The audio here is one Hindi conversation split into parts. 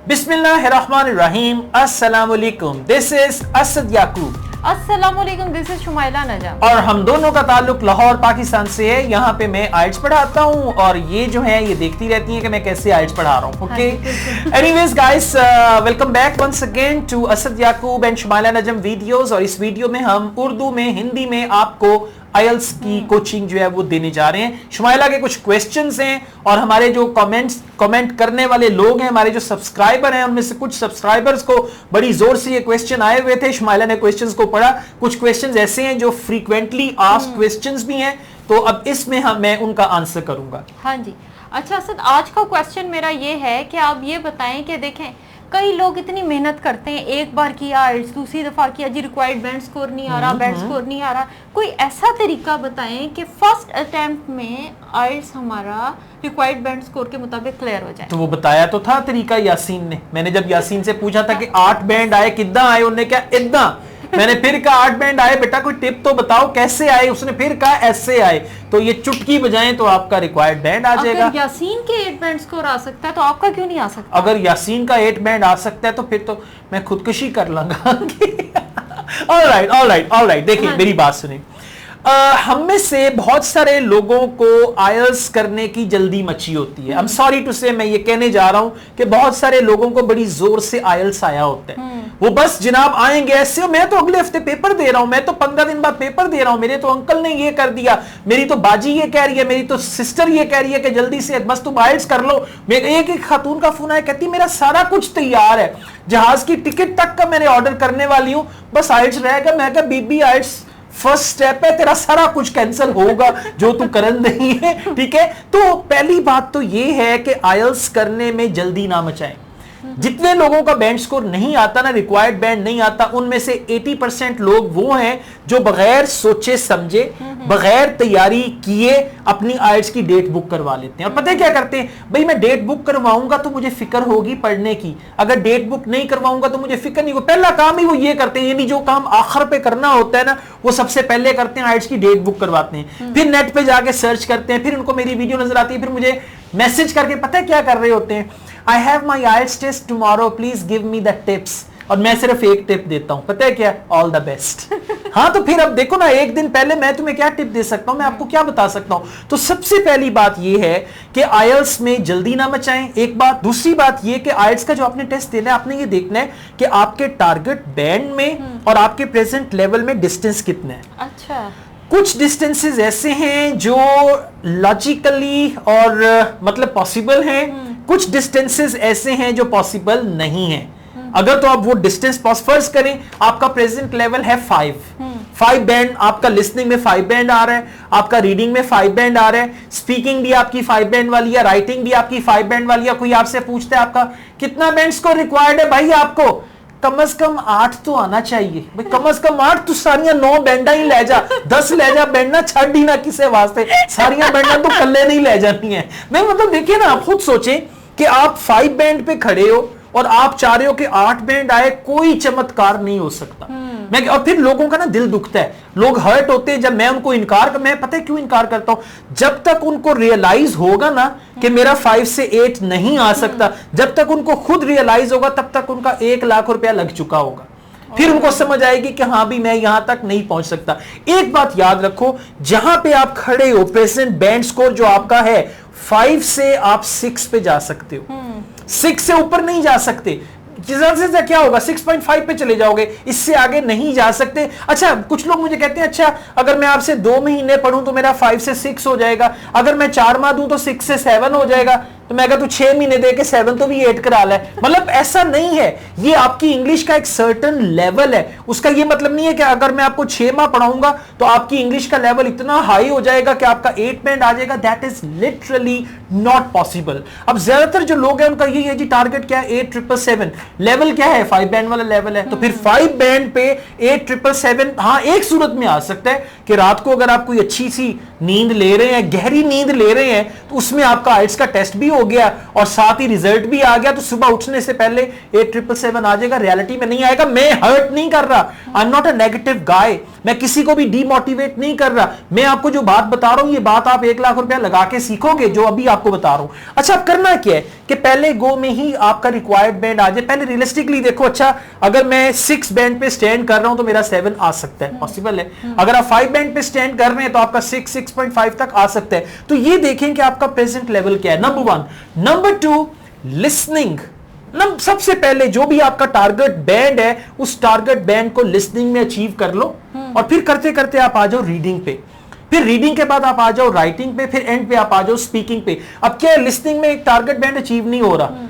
बिस्मिल्लाहिर्रहमानिर्रहीम। अस्सलाम वालेकुम। This is Asad Yakub. अस्सलाम वालेकुम। This is Shamaila. और हम दोनों का ताल्लुक लाहौर पाकिस्तान से है। यहाँ पे मैं आइल्स पढ़ाता हूँ और ये जो है ये देखती रहती है कि मैं कैसे आइल्स पढ़ा रहा हूँ। Okay, anyways guys, welcome back once again to Asad Yakub and Shamaila Najam videos. और इस वीडियो में हम उर्दू में, हिंदी में आपको आइल्स की कोचिंग जो है वो देने जा रहे हैं। शमाइला के कुछ क्वेश्चंस हैं और हमारे जो कमेंट करने वाले लोग हैं, हमारे जो सब्सक्राइबर हैं, उनमें से कुछ सब्सक्राइबर्स को बड़ी जोर से ये क्वेश्चन आए हुए थे। शमाइला ने क्वेश्चंस को पढ़ा। कुछ क्वेश्चंस ऐसे हैं जो फ्रीक्वेंटली आस्क्ड क्वेश्चंस भी हैं, तो अब इसमें मैं उनका आंसर करूंगा। हाँ जी। अच्छा सर, आज का क्वेश्चन मेरा ये है कि आप ये बताएं कि देखें कई लोग इतनी मेहनत करते हैं, एक बार किया आइल्स, दूसरी दफा किया जी, रिक्वायर्ड बैंड स्कोर नहीं आ रहा, बैंड स्कोर नहीं आ रहा। कोई ऐसा तरीका बताएं कि फर्स्ट अटेम्प्ट में आइल्स हमारा रिक्वायर्ड बैंड स्कोर के मुताबिक क्लियर हो जाए। तो वो बताया तो था तरीका यासीन ने। मैंने जब यासीन से पूछा था कि 8 बैंड आए कितना आए, उन्होंने क्या इतना। मैंने फिर कहा 8 बैंड आए बेटा, कोई टिप तो बताओ कैसे आए। उसने फिर कहा ऐसे आए। तो ये चुटकी बजाएं तो आपका रिक्वायर्ड बैंड आ जाएगा। अगर यासीन के 8 बैंड स्कोर आ सकता है तो आपका क्यों नहीं आ सकता? अगर यासीन का 8 बैंड आ सकता है तो फिर तो मैं खुदकुशी कर लूंगा। ऑलराइट। देखिए मेरी बात सुनिए। हम में से बहुत सारे लोगों को आइल्स करने की जल्दी मची होती है। आई एम सॉरी टू से, मैं ये कहने जा रहा हूं कि बहुत सारे लोगों को बड़ी जोर से आइल्स आया होता है। वो बस जनाब आएंगे ऐसे, मैं तो अगले हफ्ते पेपर दे रहा हूं, मैं तो 15 दिन बाद पेपर दे रहा हूं, मेरे तो अंकल ने ये कर दिया, मेरी तो बाजी ये कह रही है, मेरी तो सिस्टर ये कह रही है कि जल्दी से बस तुम आइल्स कर लो। मेरे एक खातून का फोन आया, कहती मेरा सारा कुछ तैयार है, जहाज की टिकट तक का मैंने ऑर्डर करने वाली हूं, बस आइल्स रहेगा। मैं कहा बीबी आइल्स फर्स्ट स्टेप है, तेरा सारा कुछ कैंसिल होगा जो तू करन नहीं है। ठीक है, तो पहली बात तो ये है कि आइल्स करने में जल्दी ना मचाएं। जितने लोगों का बैंड स्कोर नहीं आता ना, रिक्वायर्ड बैंड नहीं आता, उनमें से 80% लोग वो हैं जो बगैर सोचे समझे, बगैर तैयारी किए अपनी आइल्स की डेट बुक करवा लेते हैं। और पता है क्या करते हैं, भाई मैं डेट बुक करवाऊंगा तो मुझे फिक्र होगी पढ़ने की, अगर डेट बुक नहीं करवाऊंगा तो मुझे फिक्र नहीं होगी। पहला काम ही वो ये करते हैं, यानी जो काम आखिर पे करना होता है ना, वो सबसे पहले करते हैं, आइल्स की डेट बुक करवाते हैं। फिर नेट पे जाके सर्च करते हैं, फिर उनको मेरी वीडियो नजर आती है, फिर मुझे मैसेज करके पता है क्या कर रहे होते हैं, I have my IELTS test tomorrow, please give me the tips. और मैं सिर्फ एक टिप देता हूं, पता है क्या, ऑल द बेस्ट। हाँ, तो फिर अब देखो ना, एक दिन पहले मैं तुम्हें क्या टिप दे सकता हूं, मैं आपको क्या बता सकता हूं। तो सबसे पहली बात यह है कि आइल्स में जल्दी ना मचाएं, एक बात। दूसरी बात यह कि आइल्स का जो आपने टेस्ट देना है, आपने ये देखना है कि आपके टारगेट बैंड में और आपके प्रेजेंट लेवल में डिस्टेंस कितना है। अच्छा, कुछ डिस्टेंसेस ऐसे हैं जो लॉजिकली और मतलब पॉसिबल हैं, कुछ डिस्टेंसेस ऐसे हैं जो पॉसिबल नहीं हैं। अगर तो आप वो डिस्टेंस फर्ज करें, आपका प्रेजेंट लेवल है 5 बैंड, आपका लिसनिंग में 5 बैंड आ रहा है, आपका रीडिंग में 5 बैंड आ रहा है, स्पीकिंग भी आपकी 5 बैंड वाली है, राइटिंग भी आपकी 5 बैंड वाली है। कोई आपसे पूछता है आपका कितना बैंड स्कोर रिक्वायर्ड है, भाई आपको कम से कम 8 तो आना चाहिए। भाई कम से कम 8, तू सारियां 9 बैंडा ही ले जा, 10 ले जा, बैंडा छड़ ही ना किसी वास्ते, सारियां बैंडा तो कल्ले नहीं ले जाती हैं। नहीं मतलब देखिए ना, आप खुद सोचें कि आप 5 बैंड पे खड़े हो और आप चाह रहे हो कि 8 बैंड आए, कोई चमत्कार नहीं हो सकता। और फिर लोगों का ना दिल दुखता है, लोग हर्ट होते हैं जब मैं उनको मैं पता है क्यों इनकार करता हूं, जब तक उनको रियलाइज होगा ना कि मेरा 5 से 8 नहीं आ सकता, जब तक उनको खुद रियलाइज होगा तब तक उनका 1 लाख रुपया लग चुका होगा। फिर उनको समझ आएगी कि हाँ भी मैं यहां तक नहीं पहुंच सकता। एक बात याद रखो, जहां पे आप खड़े हो, प्रेजेंट बैंड स्कोर जो आपका है 5 से आप 6 पे जा सकते हो, 6 से ऊपर नहीं जा सकते। से क्या होगा, 6.5 पे चले जाओगे, इससे आगे नहीं जा सकते। अच्छा, कुछ लोग मुझे कहते हैं अच्छा अगर मैं आपसे 2 महीने पढ़ूं तो मेरा 5 से 6 हो जाएगा, अगर मैं 4 माह दूं तो 6 से 7 हो जाएगा। तो मैं कहता हूं 6 महीने दे के 7 तो भी 8 करा ले। मतलब ऐसा नहीं है, ये आपकी इंग्लिश का एक सर्टेन लेवल है। उसका ये मतलब नहीं है कि अगर मैं आपको 6 माह पढ़ाऊंगा तो आपकी इंग्लिश का लेवल इतना हाई हो जाएगा कि आपका 8 बैंड आ जाएगा। That is literally not possible. अब ज्यादातर जो लोग हैं उनका यही है जी, टारगेट क्या है 8777, लेवल क्या है 5 बैंड वाला लेवल है। तो फिर 5 बैंड पे 8777, हाँ एक सूरत में आ सकता है कि रात को अगर आप कोई अच्छी सी नींद ले रहे हैं, गहरी नींद ले रहे हैं, तो उसमें आपका आइल्स का टेस्ट भी हो गया और साथ ही रिजल्ट भी आ गया, तो सुबह उठने से पहले 8777 आ जाएगा। रियलिटी में नहीं आएगा। मैं हर्ट नहीं कर रहा, I am not a negative guy, मैं किसी को भी डीमोटिवेट नहीं कर रहा। मैं आपको जो बात बता रहा हूं, ये बात आप 1 लाख रुपया लगा के सीखोगे जो अभी आपको बता रहा हूं। अच्छा, अब करना क्या है कि पहले गो में ही आपका रिक्वायर्ड बैंड आ जाए। पहले रियलिस्टिकली देखो, अच्छा अगर मैं 6 बैंड पे स्टैंड कर रहा हूं तो मेरा 7 आ सकता है, पॉसिबल है। अगर आप 5 बैंड पे स्टैंड कर रहे हैं तो आपका 6.5 तक आ सकता है। तो ये देखें कि आपका प्रेजेंट लेवल क्या है, नंबर 1। Number 2, listening. सबसे पहले जो भी आपका टारगेट बैंड है, उस टारगेट बैंड को लिसनिंग में अचीव कर लो, और फिर करते करते आप आ जाओ रीडिंग पे, फिर रीडिंग के बाद आप आ जाओ राइटिंग पे, फिर एंड पे आप आ जाओ स्पीकिंग पे। अब क्या है, लिसनिंग में एक टारगेट बैंड अचीव नहीं हो रहा,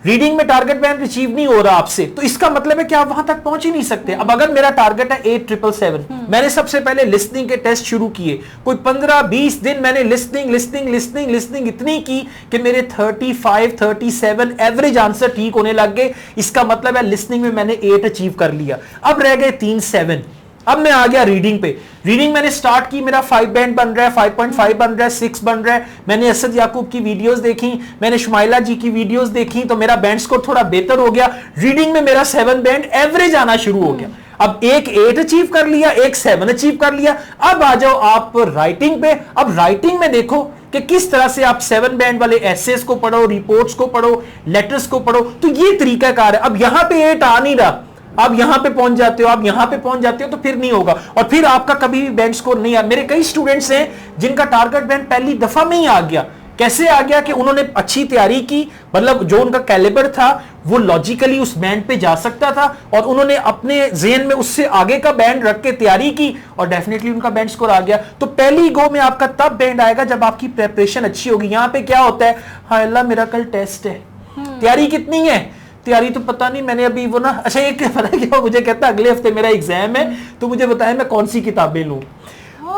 रीडिंग में टारगेट बैंड अचीव नहीं हो रहा आपसे, तो इसका मतलब है कि आप वहां तक पहुंच ही नहीं सकते। अब अगर मेरा टारगेट है 8777, मैंने सबसे पहले लिसनिंग के टेस्ट शुरू किए, कोई 15-20 दिन मैंने लिसनिंग इतनी की कि मेरे 35-37 एवरेज आंसर ठीक होने लग गए। इसका मतलब है लिसनिंग में मैंने 8 अचीव कर लिया। अब रह गए 3-7। अब मैं आ गया रीडिंग पे। रीडिंग मैंने स्टार्ट की, मेरा 5 बैंड बन रहा है, 5.5 बन रहा है, 6 बन रहा है। मैंने असद याकूब की वीडियोस देखी, मैंने शमाइला जी की वीडियोस देखी, तो मेरा बैंड स्कोर थोड़ा बेहतर हो गया। रीडिंग में मेरा 7 बैंड एवरेज आना शुरू हो गया। अब एक 8 अचीव कर लिया, एक 7 अचीव कर लिया। अब आ जाओ आप राइटिंग पे। अब राइटिंग में देखो कि किस तरह से आप 7 बैंड वाले एसेस को पढ़ो, रिपोर्ट्स को पढ़ो, लेटर्स को पढ़ो। तो ये तरीकाकार है। अब यहां पे 8 आ नहीं रहा, आप यहां पे पहुंच जाते हो, आप यहां पे पहुंच जाते हो, तो फिर नहीं होगा, और फिर आपका कभी भी बैंड स्कोर नहीं आ। मेरे कई स्टूडेंट्स हैं जिनका टारगेट बैंड पहली दफा में ही आ गया। कैसे आ गया कि उन्होंने अच्छी तैयारी की, मतलब जो उनका कैलिबर था वो लॉजिकली उस बैंड पे जा सकता था, और उन्होंने अपने ज़हन में उससे आगे का बैंड रख के तैयारी की, और डेफिनेटली उनका बैंड स्कोर आ गया। तो पहली गो में आपका तब बैंड आएगा जब आपकी प्रेपरेशन अच्छी होगी। यहां पे क्या होता है, हाय अल्लाह मेरा कल टेस्ट है, तैयारी कितनी है, तैयारी तो पता नहीं, मैंने अभी वो ना, अच्छा एक पता क्या मुझे कहता अगले हफ्ते मेरा एग्जाम है, तो मुझे बताया मैं कौन सी किताबें लूं।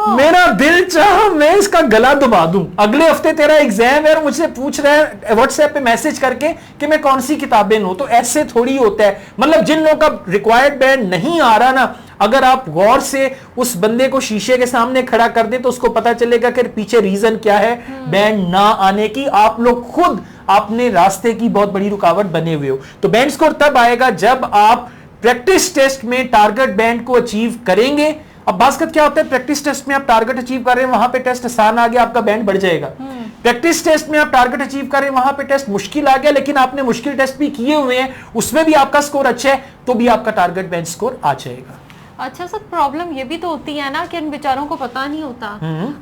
मेरा दिल चाहा मैं इसका गला दबा दूं। अगले हफ्ते तेरा एग्जाम है और मुझसे पूछ रहा है व्हाट्सएप पे मैसेज करके कि मैं कौन सी किताबें लूं। तो ऐसे थोड़ी होता है, मतलब जिन लोगों का रिक्वायर्ड बैंड नहीं आ रहा ना, अगर आप गौर से उस बंदे को शीशे के सामने खड़ा कर दे तो उसको पता चलेगा कि पीछे रीजन क्या है बैंड ना आने की। आप लोग खुद अपने रास्ते की बहुत बड़ी रुकावट बने हुए हो। तो बैंड स्कोर तब आएगा जब आप प्रैक्टिस टेस्ट में टारगेट बैंड को अचीव करेंगे। अब बास्कत क्या होता है, प्रैक्टिस टेस्ट में आप टारगेट अचीव कर रहे हैं, वहां पे टेस्ट आसान आ गया, आपका बैंड बढ़ जाएगा। प्रैक्टिस टेस्ट में आप टारगेट अचीव कर रहे हैं, वहां पे टेस्ट मुश्किल आ गया, लेकिन आपने मुश्किल टेस्ट भी किए हुए हैं, उसमें भी आपका स्कोर अच्छा है, तो भी आपका टारगेट बैंड स्कोर आ जाएगा। अच्छा सर, प्रॉब्लम ये भी तो होती है ना कि इन बेचारों को पता नहीं होता।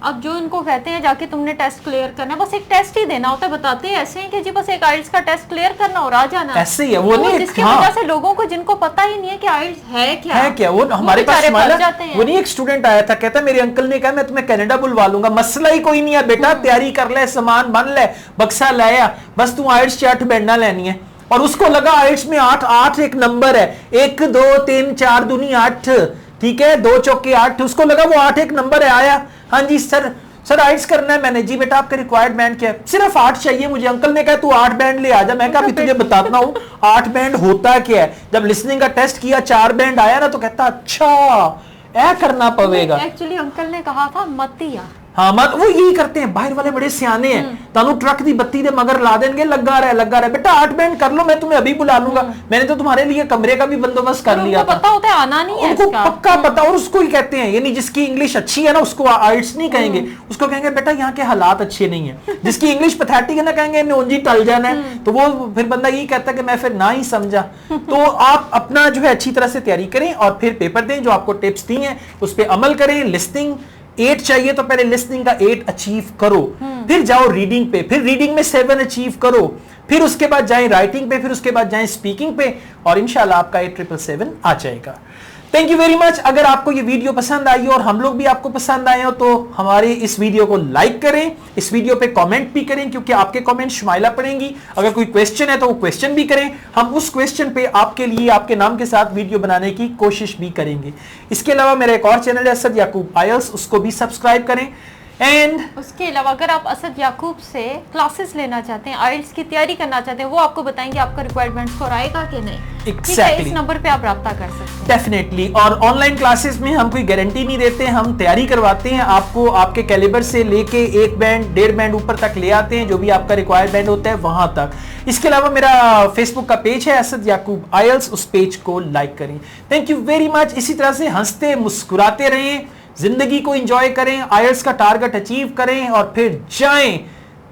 अब जो इनको कहते हैं जाके तुमने टेस्ट क्लियर करना है, बस एक टेस्ट ही देना होता है, बताते हैं ऐसे हैं कि जी बस एक आइल्स का टेस्ट क्लियर करना और आ जाना। ऐसे ही है वो, नहीं जिसकी वजह से लोगों को जिनको पता ही नहीं है कि आइल्स है क्या, वो हमारे पास वो नहीं, एक स्टूडेंट आया था, कहता मेरे अंकल ने कहा मैं तुम्हें कनाडा बुलवा लूंगा, मसला ही कोई नहीं है बेटा, तैयारी कर ले, सामान बन ले, बक्सा लाया, बस तू आइल्स 8 बैंडा लेनी है। और उसको लगा आइल्स में 8 एक नंबर है, 1 2 3 4 दूनी 8, ठीक है, 2 चौके 8, उसको लगा वो 8 एक नंबर है। आया, हाँ जी सर आइल्स करना है मैंने, जी बेटा आपका रिक्वायर्ड बैंड क्या है, सिर्फ 8 चाहिए मुझे। अंकल ने कहा तू 8 बैंड ले आजा। मैं कहा अभी तुझे बताता हूँ 8 बैंड होता क्या है। जब लिसनिंग का टेस्ट किया 4 बैंड आया ना, तो कहता अच्छा ऐ करना पवेगा। एक्चुअली अंकल ने कहा था मत ही यार, हाँ मत, वो यही करते हैं, बाहर वाले बड़े सियाने हैं, तानू ट्रक दी बत्ती दे मगर ला देंगे, लगा रहा है बेटा 8 बैंड कर लो, मैं तुम्हें अभी बुला लूंगा, मैंने तो तुम्हारे लिए कमरे का भी बंदोबस्त कर लिया था। पता होता है आना नहीं है, उनको पक्का पता। और उसको ही कहते हैं, यानी जिसकी इंग्लिश अच्छी है ना उसको आइल्स नहीं कहेंगे, उसको कहेंगे बेटा यहाँ के हालात अच्छे नहीं है। जिसकी इंग्लिश पैथेटिक है ना, कहेंगे नोंजी टल जाना है, तो वो फिर बंदा यही कहता है कि मैं फिर ना ही समझा। तो आप अपना जो है अच्छी तरह से तैयारी करें और फिर पेपर दें, जो आपको टिप्स दी हैं उस पर अमल करें। लिसनिंग 8 चाहिए तो पहले लिसनिंग का 8 अचीव करो, फिर जाओ रीडिंग पे, फिर रीडिंग में 7 अचीव करो, फिर उसके बाद जाएं राइटिंग पे, फिर उसके बाद जाएं स्पीकिंग पे, और इंशाल्लाह आपका 8777 आ जाएगा। Thank you very much. अगर आपको ये वीडियो पसंद आई हो और हम लोग भी आपको पसंद आए हो तो हमारे इस वीडियो को लाइक करें, इस वीडियो पे कमेंट भी करें, क्योंकि आपके कमेंट शमाइला पढ़ेंगी। अगर कोई क्वेश्चन है तो वो क्वेश्चन भी करें, हम उस क्वेश्चन पे आपके लिए आपके नाम के साथ वीडियो बनाने की कोशिश भी करेंगे। इसके अलावा मेरा एक और चैनल है असद याकूब आयल्स, उसको भी सब्सक्राइब करें। एंड उसके अलावा अगर आप असद याकूब से क्लासेस लेना चाहते हैं, आइल्स की तैयारी करना चाहते हैं, वो आपको बताएंगे आपका रिक्वायरमेंट स्कोर आएगा कि नहीं। ठीक है, इस नंबर पे आप राब्ता कर सकते हैं। डेफिनेटली। और ऑनलाइन क्लासेस में हम कोई गारंटी नहीं देते, हम तैयारी करवाते हैं, आपको आपके कैलिबर से लेके 1 बैंड 1.5 बैंड ऊपर तक ले आते हैं, जो भी आपका रिक्वायर्ड बैंड होता है वहां तक। इसके अलावा मेरा फेसबुक का पेज है असद याकूब आइल्स, उस पेज को लाइक करें। Thank you very much. इसी तरह से हंसते मुस्कुराते रहें, जिंदगी को एंजॉय करें, आइल्स का टारगेट अचीव करें और फिर जाएं,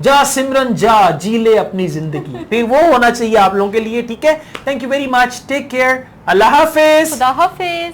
जा सिमरन जा, जी ले अपनी जिंदगी। फिर वो होना चाहिए आप लोगों के लिए। ठीक है, thank you very much, take care, अल्लाह हाफिज। खुदा हाफिज।